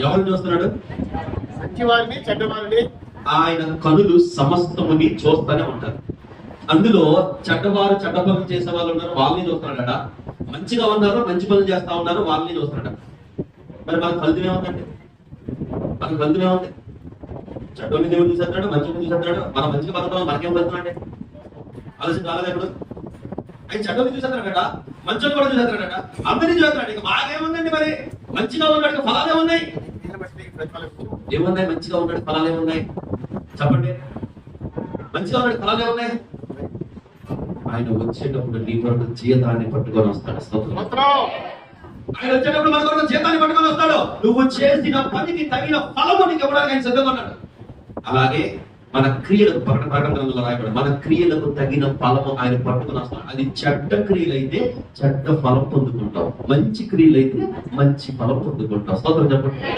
ఎవరిని చూస్తున్నాడు? మంచివారిని చెడ్డవారిని ఆయన కనులు సమస్తముని చూస్తూనే ఉంటారు. అందులో చెడ్డవారు చెడ్డ పనులు చేసే వాళ్ళు ఉన్నారు, వాళ్ళని చూస్తున్నాడట. మంచిగా ఉన్నారు, మంచి పనులు చేస్తా ఉన్నారు, వాళ్ళని చూస్తున్నాడట. మరి మనకు ఫలితం ఏముందండి? మనకు ఫలితం ఏముంది? చెడ్డని దేవుడు చూసేస్తున్నాడు, మంచిగా చూసేస్తున్నాడు. మనం మంచిగా బతకడం మనకేం ఫలితం? ఆలోచన రాలేదు ఎప్పుడు? ఆయన చెడ్డని చూసేస్తున్నాడట, మంచిని కూడా చూసేస్తున్నాడట, అందరినీ చూస్తున్నాడు. ఇక బాగేముందండి? మరి మంచిగా ఉన్నాడు, ఫలాలు ఏమున్నాయి? ఏమున్నాయి? మంచిగా ఉన్నాడు, ఫలాలు ఏమున్నాయి? చెప్పండి. మంచిగా ఉన్నాడు, ఫలాలు ఏమున్నాయి? ఆయన వచ్చేటప్పుడు నీ కొరకు జీతాన్ని పట్టుకొని వస్తాడు. ఆయన వచ్చేటప్పుడు మన కొరకు జీతాన్ని పట్టుకొని వస్తాడు. నువ్వు చేసిన పనికి తగిన ఫలము నీకు ఇవ్వడానికి ఆయన సిద్ధంగా ఉన్నాడు. అలాగే మన క్రియలకు ప్రకటనలో రాయబడి మన క్రియలకు తగిన ఫలము ఆయన పట్టుకుని వస్తాడు. అది చెడ్డ క్రియలైతే చెడ్డ ఫలం పొందుకుంటావు, మంచి క్రియలైతే మంచి ఫలం పొందుకుంటావు. స్తోత్రం చెప్పండి.